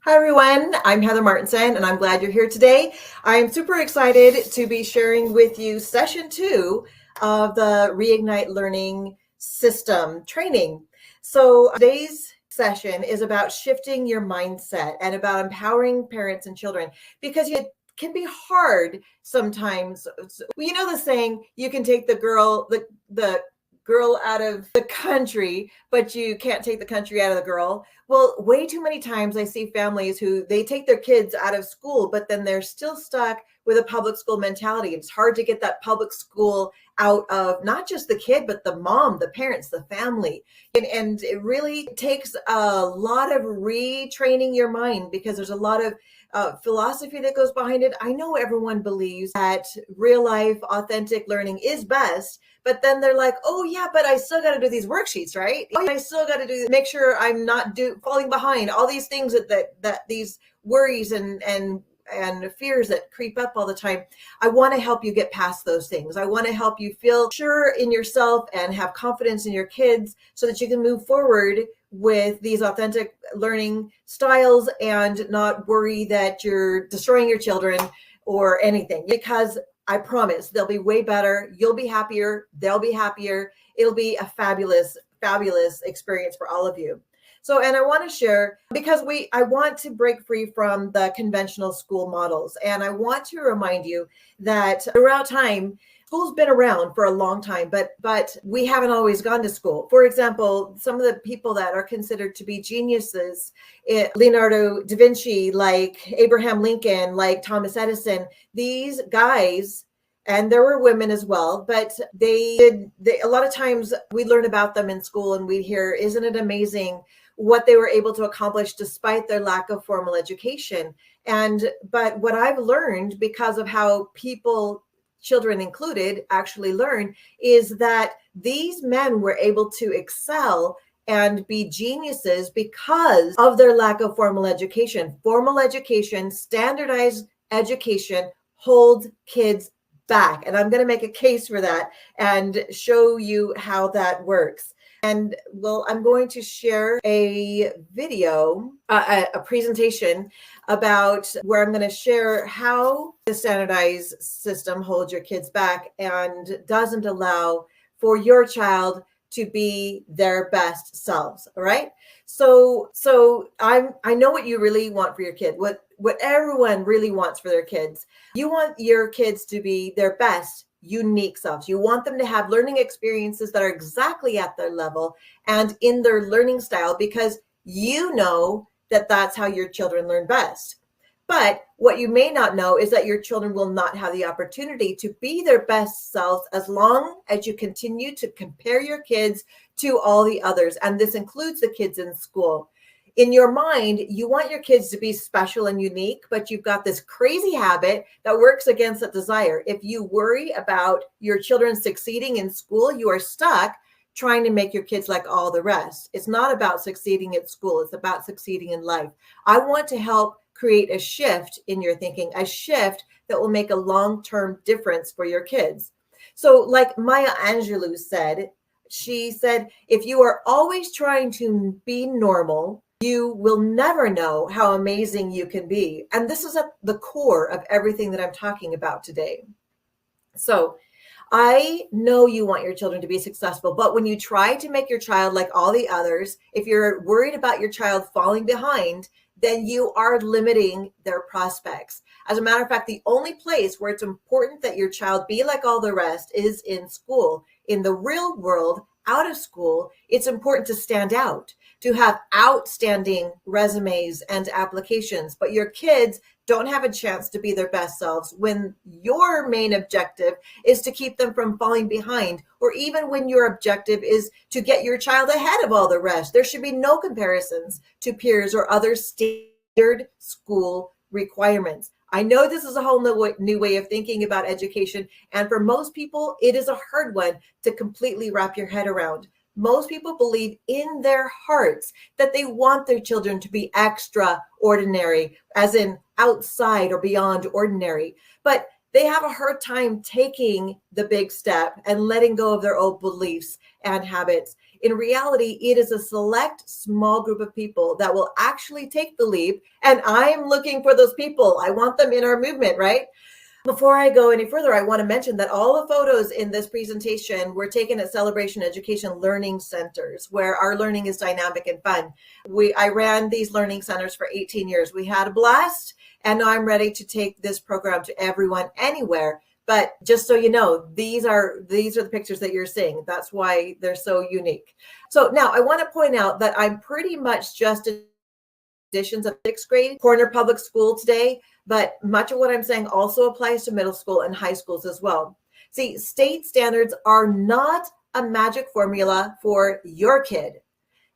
Hi, everyone. I'm Heather Martinson, and I'm glad you're here today. I'm super excited to be sharing with you session 2 of the Reignite Learning System training. So today's session is about shifting your mindset and about empowering parents and children because it can be hard sometimes. You know the saying, you can take the girl out of the country, but you can't take the country out of the girl. Well, way too many times I see families who they take their kids out of school, but then they're still stuck with a public school mentality. It's hard to get that public school out of not just the kid, but the mom, the parents, the family. And it really takes a lot of retraining your mind because there's a lot of philosophy that goes behind it. I know everyone believes that real life, authentic learning is best, but then they're like, oh yeah, but I still got to do these worksheets, right? Oh, I still got to do, make sure I'm not falling behind. All these things that these worries and fears that creep up all the time. I want to help you get past those things. I want to help you feel sure in yourself and have confidence in your kids so that you can move forward with these authentic learning styles and not worry that you're destroying your children or anything, because I promise they'll be way better. You'll be happier. They'll be happier. It'll be a fabulous, fabulous experience for all of you. So, and I want to share because I want to break free from the conventional school models. And I want to remind you that throughout time, school's been around for a long time, but we haven't always gone to school. For example, some of the people that are considered to be geniuses, Leonardo da Vinci, like Abraham Lincoln, like Thomas Edison, these guys, and there were women as well, but they a lot of times we learn about them in school and we hear, isn't it amazing what they were able to accomplish despite their lack of formal education? But what I've learned because of how people, children included, actually learn is that these men were able to excel and be geniuses because of their lack of formal education. Formal education, standardized education holds kids back. And I'm going to make a case for that and show you how that works. And well, I'm going to share a video, a presentation about where I'm going to share how the standardized system holds your kids back and doesn't allow for your child to be their best selves. All right. So I know what you really want for your kid, what everyone really wants for their kids. You want your kids to be their best unique selves. You want them to have learning experiences that are exactly at their level and in their learning style, because you know that that's how your children learn best. But what you may not know is that your children will not have the opportunity to be their best selves as long as you continue to compare your kids to all the others. And this includes the kids in school. In your mind, you want your kids to be special and unique, but you've got this crazy habit that works against that desire. If you worry about your children succeeding in school, you are stuck trying to make your kids like all the rest. It's not about succeeding at school. It's about succeeding in life. I want to help create a shift in your thinking, a shift that will make a long-term difference for your kids. So like Maya Angelou said, she said, if you are always trying to be normal, you will never know how amazing you can be. And this is at the core of everything that I'm talking about today. So I know you want your children to be successful, but when you try to make your child like all the others, if you're worried about your child falling behind, then you are limiting their prospects. As a matter of fact, the only place where it's important that your child be like all the rest is in school. In the real world, out of school, it's important to stand out, to have outstanding resumes and applications, but your kids don't have a chance to be their best selves when your main objective is to keep them from falling behind, or even when your objective is to get your child ahead of all the rest. There should be no comparisons to peers or other standard school requirements. I know this is a whole new way of thinking about education, and for most people, it is a hard one to completely wrap your head around. Most people believe in their hearts that they want their children to be extraordinary, as in outside or beyond ordinary, but they have a hard time taking the big step and letting go of their old beliefs and habits. In reality, it is a select small group of people that will actually take the leap. And I'm looking for those people. I want them in our movement, right? Before I go any further, I want to mention that all the photos in this presentation were taken at Celebration Education Learning Centers, where our learning is dynamic and fun. I ran these learning centers for 18 years. We had a blast, and now I'm ready to take this program to everyone, anywhere. But just so you know, these are the pictures that you're seeing. That's why they're so unique. So now I want to point out that I'm pretty much just editions of sixth grade Corner Public School today, but much of what I'm saying also applies to middle school and high schools as well. See, state standards are not a magic formula for your kid.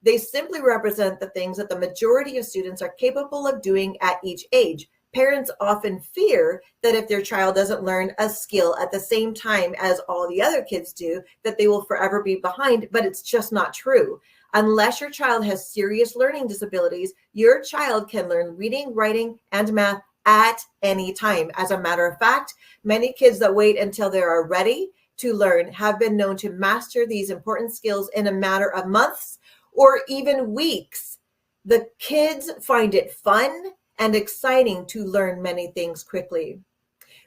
They simply represent the things that the majority of students are capable of doing at each age. Parents often fear that if their child doesn't learn a skill at the same time as all the other kids do, that they will forever be behind, but it's just not true. Unless your child has serious learning disabilities, your child can learn reading, writing, and math at any time. As a matter of fact, many kids that wait until they are ready to learn have been known to master these important skills in a matter of months or even weeks. The kids find it fun and exciting to learn many things quickly.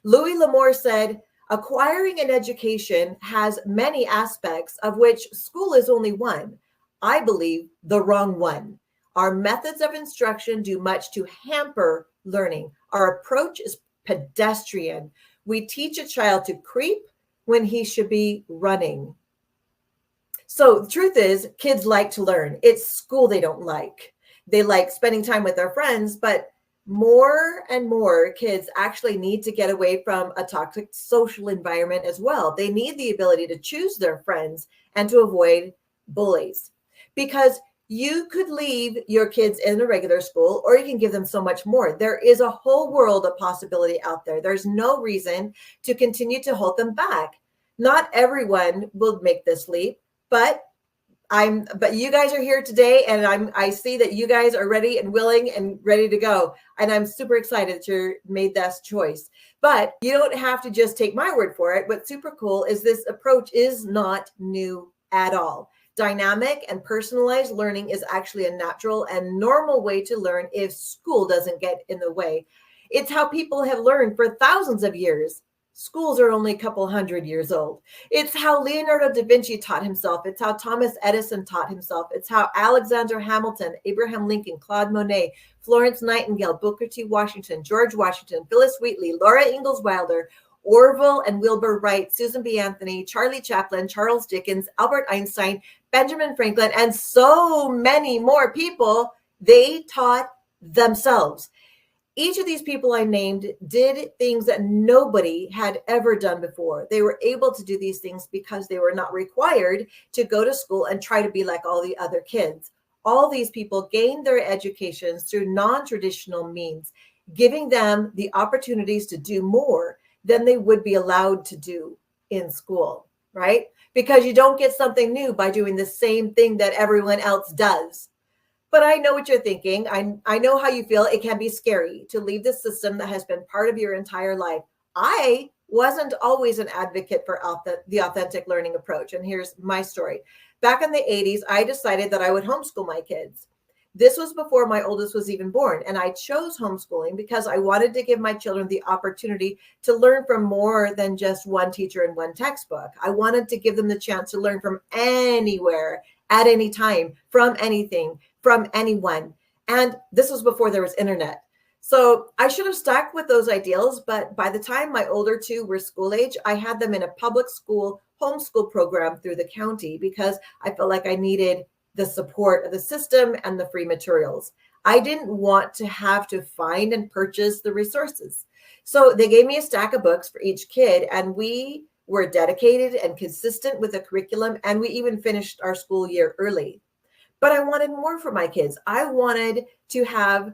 Louis L'Amour said, acquiring an education has many aspects, of which school is only one. I believe the wrong one. Our methods of instruction do much to hamper learning. Our approach is pedestrian. We teach a child to creep when he should be running. So the truth is, kids like to learn. It's school they don't like. They like spending time with their friends, but more and more kids actually need to get away from a toxic social environment as well. They need the ability to choose their friends and to avoid bullies. Because you could leave your kids in a regular school, or you can give them so much more. There is a whole world of possibility out there. There's no reason to continue to hold them back. Not everyone will make this leap, but you guys are here today, and I see that you guys are ready and willing and ready to go. And I'm super excited that you made that choice. But you don't have to just take my word for it. What's super cool is this approach is not new at all. Dynamic and personalized learning is actually a natural and normal way to learn if school doesn't get in the way. It's how people have learned for thousands of years. Schools are only a couple hundred years old. It's how Leonardo da Vinci taught himself. It's how Thomas Edison taught himself. It's how Alexander Hamilton, Abraham Lincoln, Claude Monet, Florence Nightingale, Booker T. Washington, George Washington, Phyllis Wheatley, Laura Ingalls Wilder, Orville and Wilbur Wright, Susan B. Anthony, Charlie Chaplin, Charles Dickens, Albert Einstein, Benjamin Franklin, and so many more people, they taught themselves. Each of these people I named did things that nobody had ever done before. They were able to do these things because they were not required to go to school and try to be like all the other kids. All these people gained their educations through non-traditional means, giving them the opportunities to do more than they would be allowed to do in school, right? Because you don't get something new by doing the same thing that everyone else does. But I know what you're thinking. I know how you feel. It can be scary to leave the system that has been part of your entire life. I wasn't always an advocate for the authentic learning approach. And here's my story. Back in the 80s, I decided that I would homeschool my kids. This was before my oldest was even born. And I chose homeschooling because I wanted to give my children the opportunity to learn from more than just one teacher and one textbook. I wanted to give them the chance to learn from anywhere, at any time, from anything, from anyone. And this was before there was internet. So I should have stuck with those ideals. But by the time my older two were school age, I had them in a public school homeschool program through the county because I felt like I needed the support of the system and the free materials. I didn't want to have to find and purchase the resources. So they gave me a stack of books for each kid, and we were dedicated and consistent with the curriculum, and we even finished our school year early. But I wanted more for my kids. I wanted to have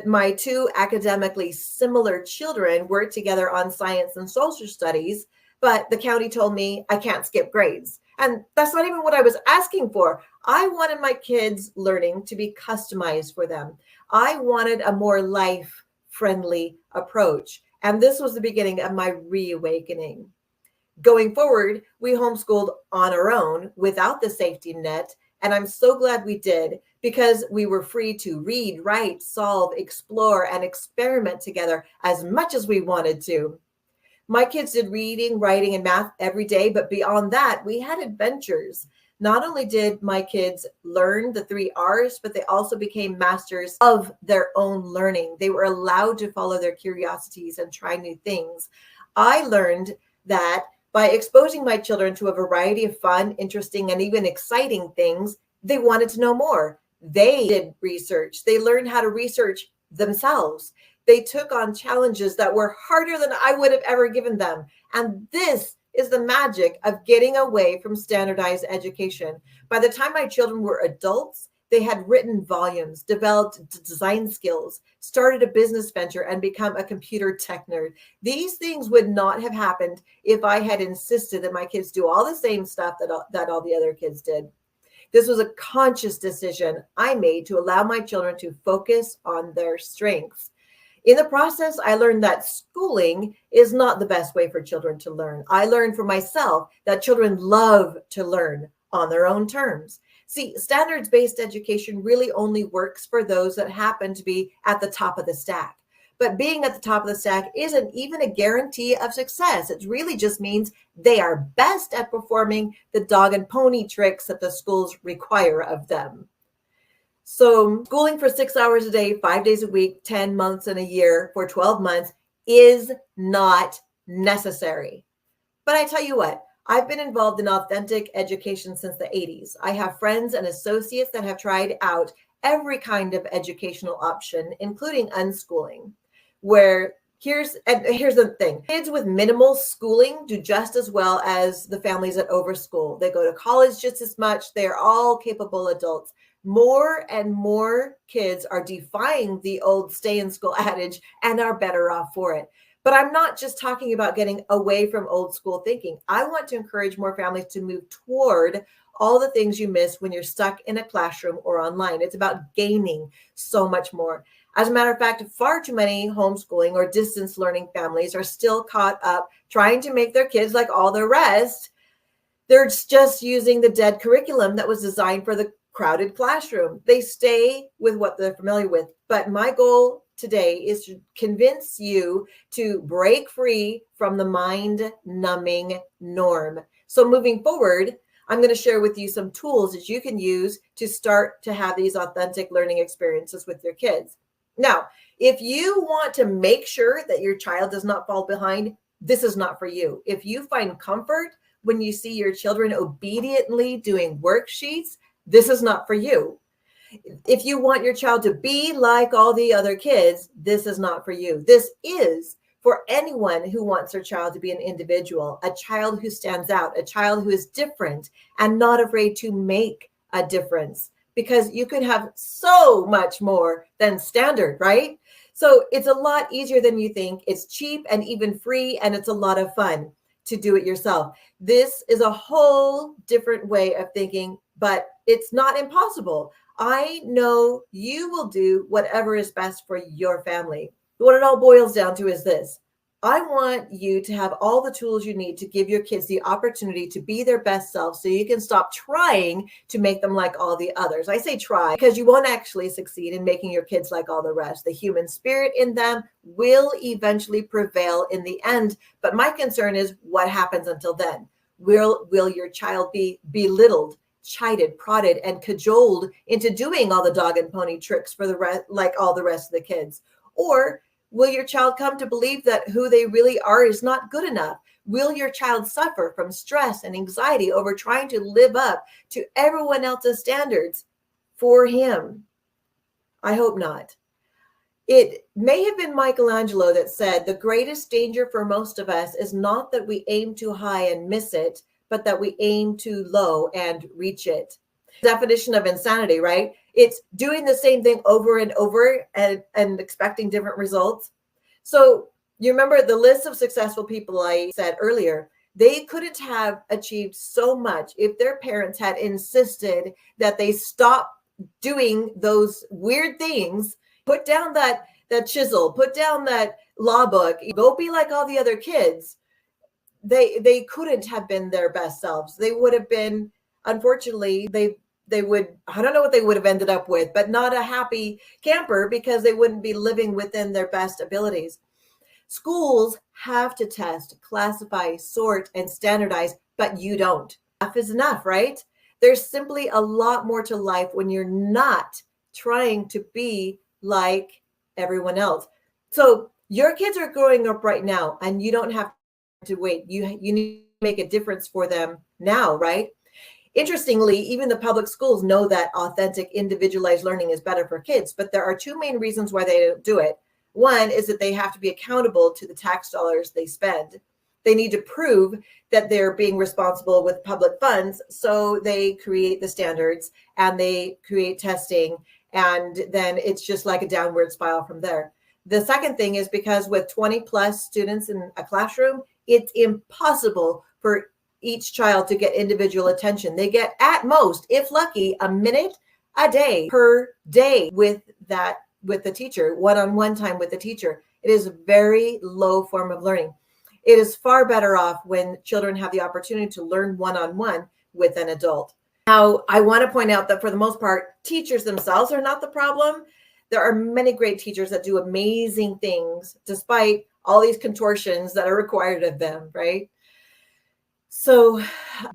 my two academically similar children work together on science and social studies, but the county told me I can't skip grades. And that's not even what I was asking for. I wanted my kids' learning to be customized for them. I wanted a more life-friendly approach. And this was the beginning of my reawakening. Going forward, we homeschooled on our own without the safety net And I'm so glad we did, because we were free to read, write, solve, explore, and experiment together as much as we wanted to. My kids did reading, writing, and math every day, but beyond that, we had adventures. Not only did my kids learn the 3 R's, but they also became masters of their own learning. They were allowed to follow their curiosities and try new things. I learned that by exposing my children to a variety of fun, interesting, and even exciting things, they wanted to know more. They did research. They learned how to research themselves. They took on challenges that were harder than I would have ever given them. And this is the magic of getting away from standardized education. By the time my children were adults, they had written volumes, developed design skills, started a business venture, and become a computer tech nerd. These things would not have happened if I had insisted that my kids do all the same stuff that all the other kids did. This was a conscious decision I made to allow my children to focus on their strengths. In the process, I learned that schooling is not the best way for children to learn. I learned for myself that children love to learn on their own terms. See, standards-based education really only works for those that happen to be at the top of the stack. But being at the top of the stack isn't even a guarantee of success. It really just means they are best at performing the dog and pony tricks that the schools require of them. So schooling for 6 hours a day, 5 days a week, 10 months in a year for 12 months is not necessary. But I tell you what, I've been involved in authentic education since the 80s. I have friends and associates that have tried out every kind of educational option, including unschooling, where here's the thing. Kids with minimal schooling do just as well as the families that overschool. They go to college just as much. They're all capable adults. More and more kids are defying the old stay in school adage and are better off for it. But I'm not just talking about getting away from old school thinking. I want to encourage more families to move toward all the things you miss when you're stuck in a classroom or online. It's about gaining so much more. As a matter of fact, far too many homeschooling or distance learning families are still caught up trying to make their kids like all the rest. They're just using the dead curriculum that was designed for the crowded classroom. They stay with what they're familiar with. But my goal today is to convince you to break free from the mind-numbing norm. So moving forward, I'm going to share with you some tools that you can use to start to have these authentic learning experiences with your kids. Now, if you want to make sure that your child does not fall behind, this is not for you. If you find comfort when you see your children obediently doing worksheets, this is not for you. If you want your child to be like all the other kids, this is not for you. This is for anyone who wants their child to be an individual, a child who stands out, a child who is different and not afraid to make a difference, because you can have so much more than standard, right? So it's a lot easier than you think. It's cheap and even free, and it's a lot of fun to do it yourself. This is a whole different way of thinking, but it's not impossible. I know you will do whatever is best for your family. What it all boils down to is this. I want you to have all the tools you need to give your kids the opportunity to be their best self, so you can stop trying to make them like all the others. I say try because you won't actually succeed in making your kids like all the rest. The human spirit in them will eventually prevail in the end. But my concern is what happens until then. Will your child be belittled, chided, prodded, and cajoled into doing all the dog and pony tricks for the rest, like all the rest of the kids? Or will your child come to believe that who they really are is not good enough? Will your child suffer from stress and anxiety over trying to live up to everyone else's standards for him? I hope not. It may have been Michelangelo that said, the greatest danger for most of us is not that we aim too high and miss it, but that we aim too low and reach it. Definition of insanity, right? It's doing the same thing over and over and expecting different results. So you remember the list of successful people I said earlier, they couldn't have achieved so much if their parents had insisted that they stop doing those weird things. Put down that chisel, put down that law book, go be like all the other kids. They couldn't have been their best selves. They would have been, unfortunately, they I don't know what they would have ended up with, but not a happy camper, because they wouldn't be living within their best abilities. Schools have to test, classify, sort, and standardize, but you don't. Enough is enough, right? There's simply a lot more to life when you're not trying to be like everyone else. So your kids are growing up right now, and you don't have to wait. You need to make a difference for them now, right? Interestingly, even the public schools know that authentic, individualized learning is better for kids, but there are two main reasons why they don't do it. One is that they have to be accountable to the tax dollars they spend. They need to prove that they're being responsible with public funds, so they create the standards and they create testing, and then it's just like a downward spiral from there. The second thing is because with 20 plus students in a classroom, it's impossible for each child to get individual attention. They get, at most, if lucky, a minute a day per day with the teacher, one-on-one time with the teacher. It is a very low form of learning. It is far better off when children have the opportunity to learn one-on-one with an adult. Now, I want to point out that for the most part, teachers themselves are not the problem. There are many great teachers that do amazing things despite all these contortions that are required of them, right? So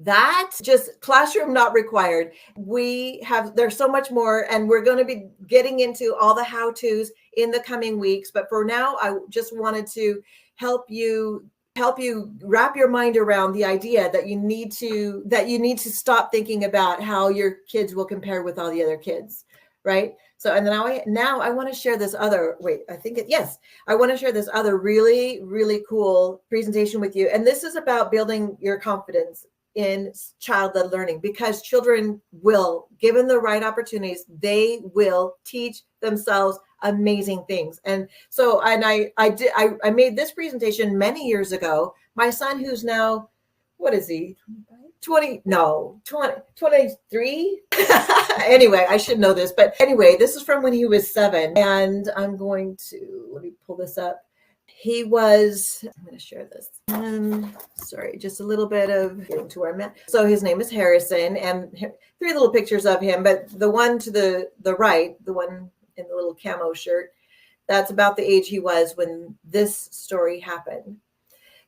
that's just classroom not required. There's so much more, and we're going to be getting into all the how-tos in the coming weeks. But for now, I just wanted to help you wrap your mind around the idea that you need to stop thinking about how your kids will compare with all the other kids, right? So, and then I want to share this other, I want to share this other really, really cool presentation with you. And this is about building your confidence in child-led learning, because children will, given the right opportunities, they will teach themselves amazing things. And so, and I made this presentation many years ago. My son, who's now, what is he? 23. Anyway, I should know this, but anyway, this is from when he was 7, and let me pull this up. I'm going to share this. Sorry, just a little bit of getting to where I'm at. So his name is Harrison, and 3 little pictures of him, but the one to the right, the one in the little camo shirt, that's about the age he was when this story happened.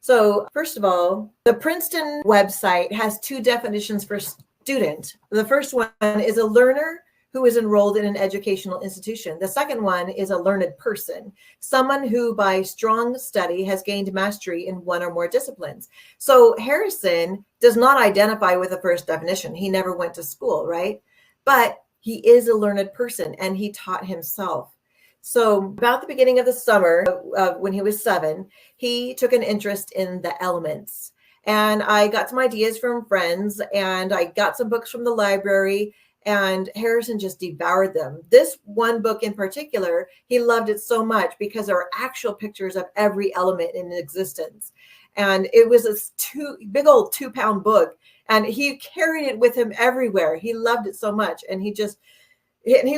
So first of all, the Princeton website has 2 definitions for student. The first one is a learner who is enrolled in an educational institution. The second one is a learned person, someone who by strong study has gained mastery in one or more disciplines. So Harrison does not identify with the first definition. He never went to school, right? But he is a learned person, and he taught himself. So about the beginning of the summer, when he was 7, he took an interest in the elements. And I got some ideas from friends, and I got some books from the library, and Harrison just devoured them. This one book in particular, he loved it so much because there are actual pictures of every element in existence. And it was this big old 2-pound book, and he carried it with him everywhere. He loved it so much. And he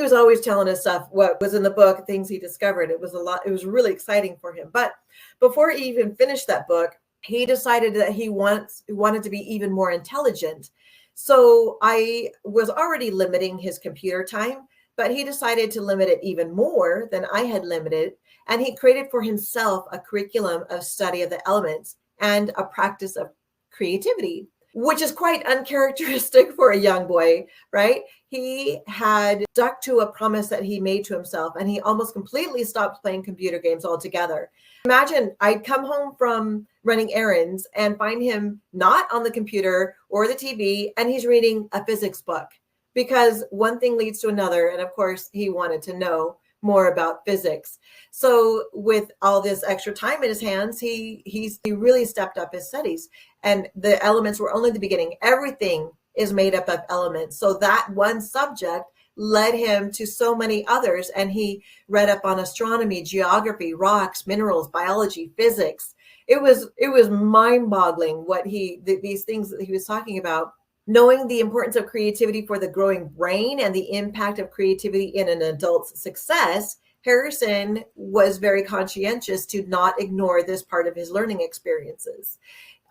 was always telling us stuff, what was in the book, things he discovered. It was really exciting for him. But before he even finished that book, he decided that he wanted to be even more intelligent. So I was already limiting his computer time, but he decided to limit it even more than I had limited. And he created for himself a curriculum of study of the elements and a practice of creativity, which is quite uncharacteristic for a young boy, right? He had stuck to a promise that he made to himself, and he almost completely stopped playing computer games altogether. Imagine I'd come home from running errands and find him not on the computer or the TV, and he's reading a physics book, because one thing leads to another. And of course, he wanted to know more about physics. So with all this extra time in his hands, he really stepped up his studies. And the elements were only the beginning. Everything is made up of elements. So that one subject led him to so many others. And he read up on astronomy, geography, rocks, minerals, biology, physics. It was mind-boggling what these things that he was talking about. Knowing the importance of creativity for the growing brain and the impact of creativity in an adult's success, Harrison was very conscientious to not ignore this part of his learning experiences.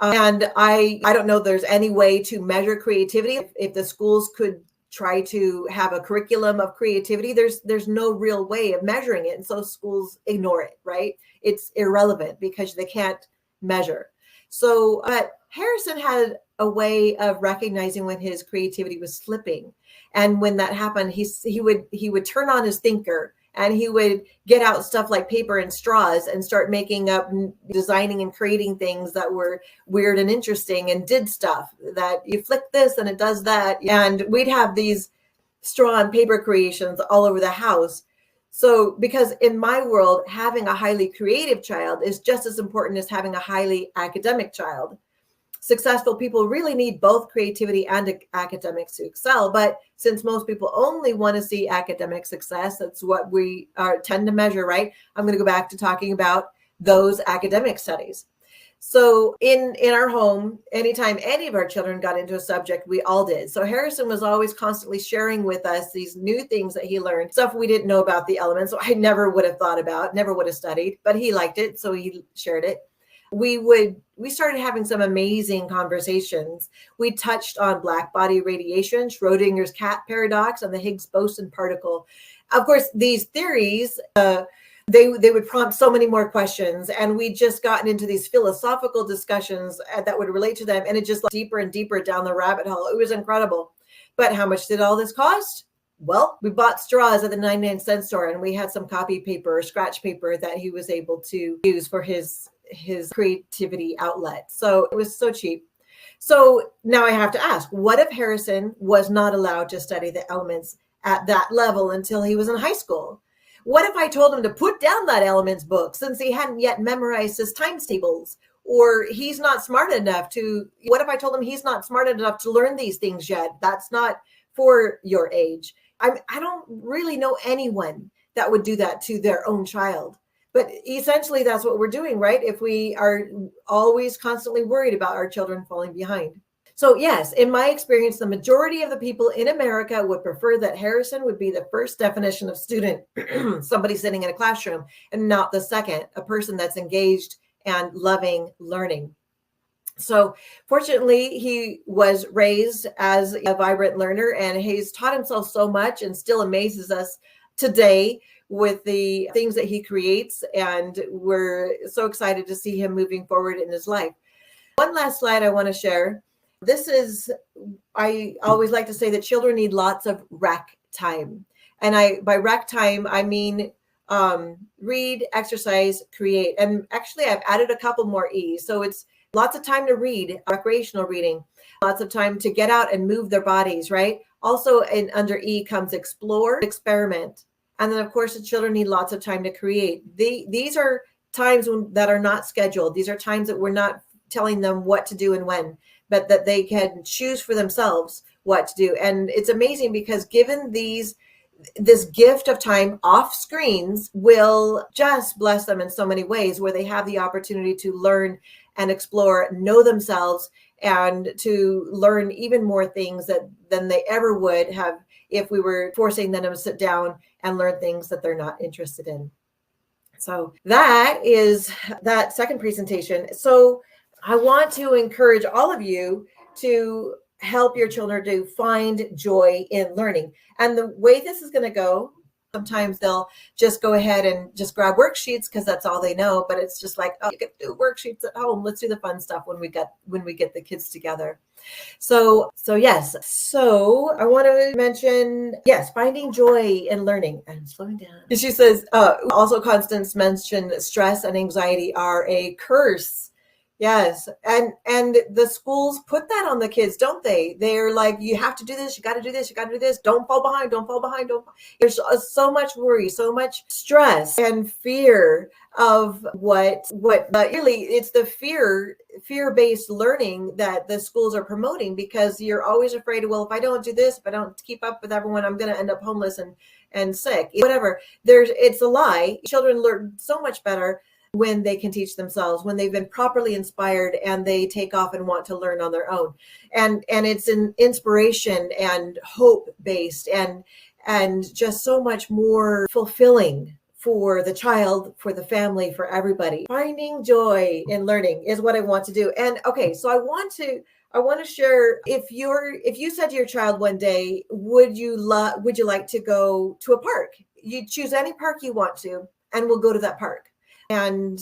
And I don't know if there's any way to measure creativity. If the schools could try to have a curriculum of creativity, there's no real way of measuring it. And so schools ignore it, right? It's irrelevant because they can't measure. So, but Harrison had a way of recognizing when his creativity was slipping. And when that happened, he would turn on his thinker, and he would get out stuff like paper and straws and start making up, designing and creating things that were weird and interesting, and did stuff that you flick this and it does that. And we'd have these straw and paper creations all over the house. So, because in my world, having a highly creative child is just as important as having a highly academic child. Successful people really need both creativity and academics to excel. But since most people only want to see academic success, that's what we tend to measure, right? I'm going to go back to talking about those academic studies. So in our home, anytime any of our children got into a subject, we all did. So Harrison was always constantly sharing with us these new things that he learned, stuff we didn't know about the elements. So I never would have thought about, never would have studied, but he liked it, so he shared it. We started having some amazing conversations. We touched on black body radiation, Schrodinger's cat paradox, and the Higgs boson particle. Of course, these theories, they would prompt so many more questions, and we just gotten into these philosophical discussions that would relate to them, and it just deeper and deeper down the rabbit hole. It was incredible. But how much did all this cost? Well, we bought straws at the 99-cent store, and we had some copy paper or scratch paper that he was able to use for his creativity outlet. So it was so cheap. So now I have to ask, what if Harrison was not allowed to study the elements at that level until he was in high school? What if I told him to put down that elements book since he hadn't yet memorized his times tables? Or he's not smart enough to, what if I told him he's not smart enough to learn these things yet? That's not for your age. I don't really know anyone that would do that to their own child. But essentially, that's what we're doing, right? If we are always constantly worried about our children falling behind. So yes, in my experience, the majority of the people in America would prefer that Harrison would be the first definition of student, somebody sitting in a classroom, and not the second, a person that's engaged and loving learning. So fortunately, he was raised as a vibrant learner, and he's taught himself so much and still amazes us today with the things that he creates. And we're so excited to see him moving forward in his life. One last slide I want to share. This is, I always like to say that children need lots of rec time. And by rec time, I mean read, exercise, create. And actually, I've added a couple more E's. So it's lots of time to read, recreational reading, lots of time to get out and move their bodies, right? Also, under E comes explore, experiment. And then, of course, the children need lots of time to create. These are times that are not scheduled. These are times that we're not telling them what to do and when, but that they can choose for themselves what to do. And it's amazing because given this gift of time off screens will just bless them in so many ways, where they have the opportunity to learn and explore, know themselves, and to learn even more things than they ever would have if we were forcing them to sit down and learn things that they're not interested in. So that is that second presentation. So I want to encourage all of you to help your children to find joy in learning. And the way this is going to go, sometimes they'll just go ahead and just grab worksheets because that's all they know. But it's just like, oh, you can do worksheets at home. Let's do the fun stuff when we get the kids together. So yes. So I want to mention, yes, finding joy in learning. And slowing down. She says, also Constance mentioned stress and anxiety are a curse. Yes. And the schools put that on the kids, don't they? They're like, you have to do this. You got to do this. You got to do this. Don't fall behind. Don't fall behind. There's so much worry, so much stress and fear of what really it's the fear-based learning that the schools are promoting, because you're always afraid, well, if I don't do this, if I don't keep up with everyone, I'm going to end up homeless and sick, whatever. It's a lie. Children learn so much better when they can teach themselves, when they've been properly inspired and they take off and want to learn on their own. And it's an inspiration and hope based and just so much more fulfilling for the child, for the family, for everybody. Finding joy in learning is what I want to do. And okay, so I want to I want to share, if you said to your child one day, would you like to go to a park? You choose any park you want to, and we'll go to that park. And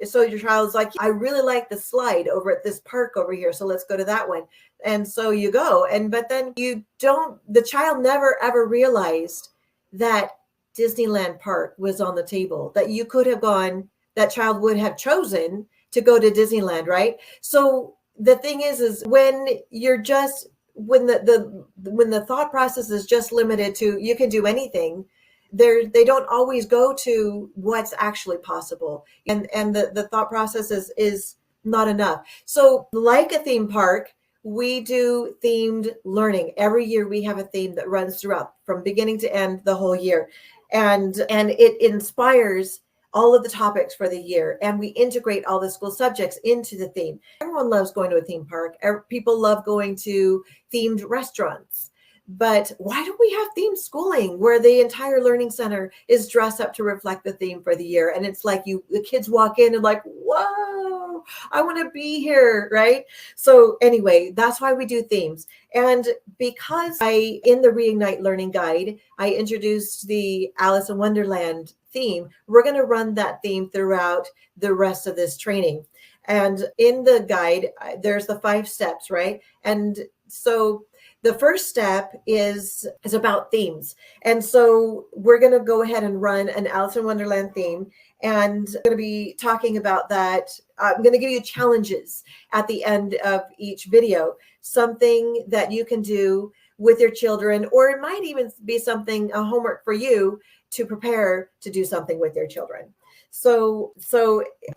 so your child's like, I really like the slide over at this park over here, so let's go to that one. And so you go, but then the child never ever realized that Disneyland Park was on the table, that you could have gone, that child would have chosen to go to Disneyland, right? So the thing is when you're just, when the thought process is just limited to you can do anything, they don't always go to what's actually possible, and the thought process is not enough. So like a theme park, we do themed learning. Every year we have a theme that runs throughout from beginning to end the whole year, and it inspires all of the topics for the year, and we integrate all the school subjects into the theme. Everyone loves going to a theme park. People love going to themed restaurants. But why don't we have themed schooling where the entire learning center is dressed up to reflect the theme for the year? And it's like the kids walk in and like, whoa, I want to be here, right? So anyway, that's why we do themes. And because in the Reignite Learning Guide, I introduced the Alice in Wonderland theme, we're going to run that theme throughout the rest of this training. And in the guide, there's the 5 steps, right? And so the first step is about themes. And so we're going to go ahead and run an Alice in Wonderland theme. And I'm going to be talking about that. I'm going to give you challenges at the end of each video, something that you can do with your children, or it might even be a homework for you to prepare to do something with your children. So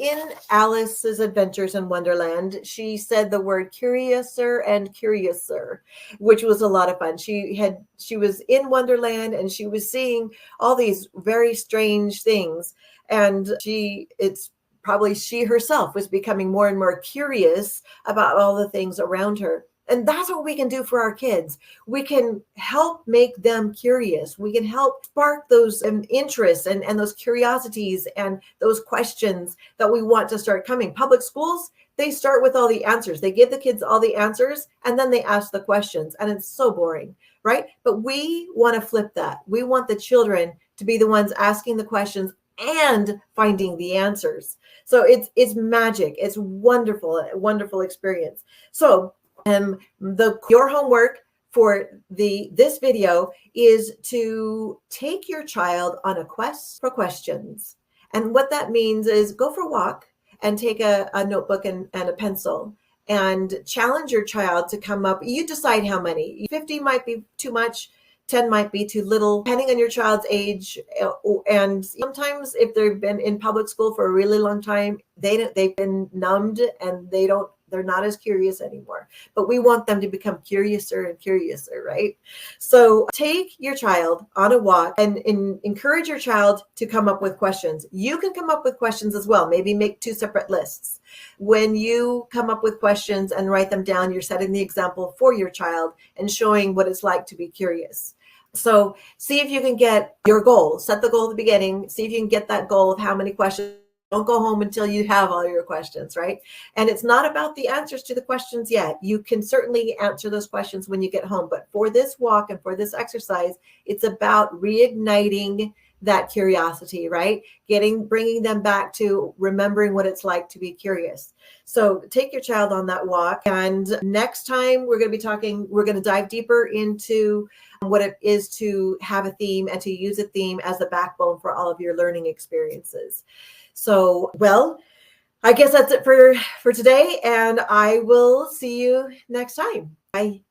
in Alice's Adventures in Wonderland, she said the word curiouser and curiouser, which was a lot of fun. She was in Wonderland and she was seeing all these very strange things. And it's probably she herself was becoming more and more curious about all the things around her. And that's what we can do for our kids. We can help make them curious. We can help spark those interests and those curiosities and those questions that we want to start coming. Public schools, they start with all the answers. They give the kids all the answers and then they ask the questions. And it's so boring, right? But we want to flip that. We want the children to be the ones asking the questions and finding the answers. So it's magic. It's wonderful, a wonderful experience. So your homework for this video is to take your child on a quest for questions. And what that means is go for a walk and take a notebook and a pencil and challenge your child to come up. You decide how many. 50 might be too much. 10 might be too little, depending on your child's age. And sometimes if they've been in public school for a really long time, they've been numbed and they're not as curious anymore. But we want them to become curiouser and curiouser, right? So take your child on a walk and encourage your child to come up with questions. You can come up with questions as well. Maybe make 2 separate lists. When you come up with questions and write them down, you're setting the example for your child and showing what it's like to be curious. So see if you can get your goal. Set the goal at the beginning. See if you can get that goal of how many questions. Don't go home until you have all your questions, right? And it's not about the answers to the questions yet. You can certainly answer those questions when you get home. But for this walk and for this exercise, it's about reigniting that curiosity, right? Bringing them back to remembering what it's like to be curious. So take your child on that walk. And next time we're going to dive deeper into what it is to have a theme and to use a theme as the backbone for all of your learning experiences. So, well, I guess that's it for today, and I will see you next time. Bye.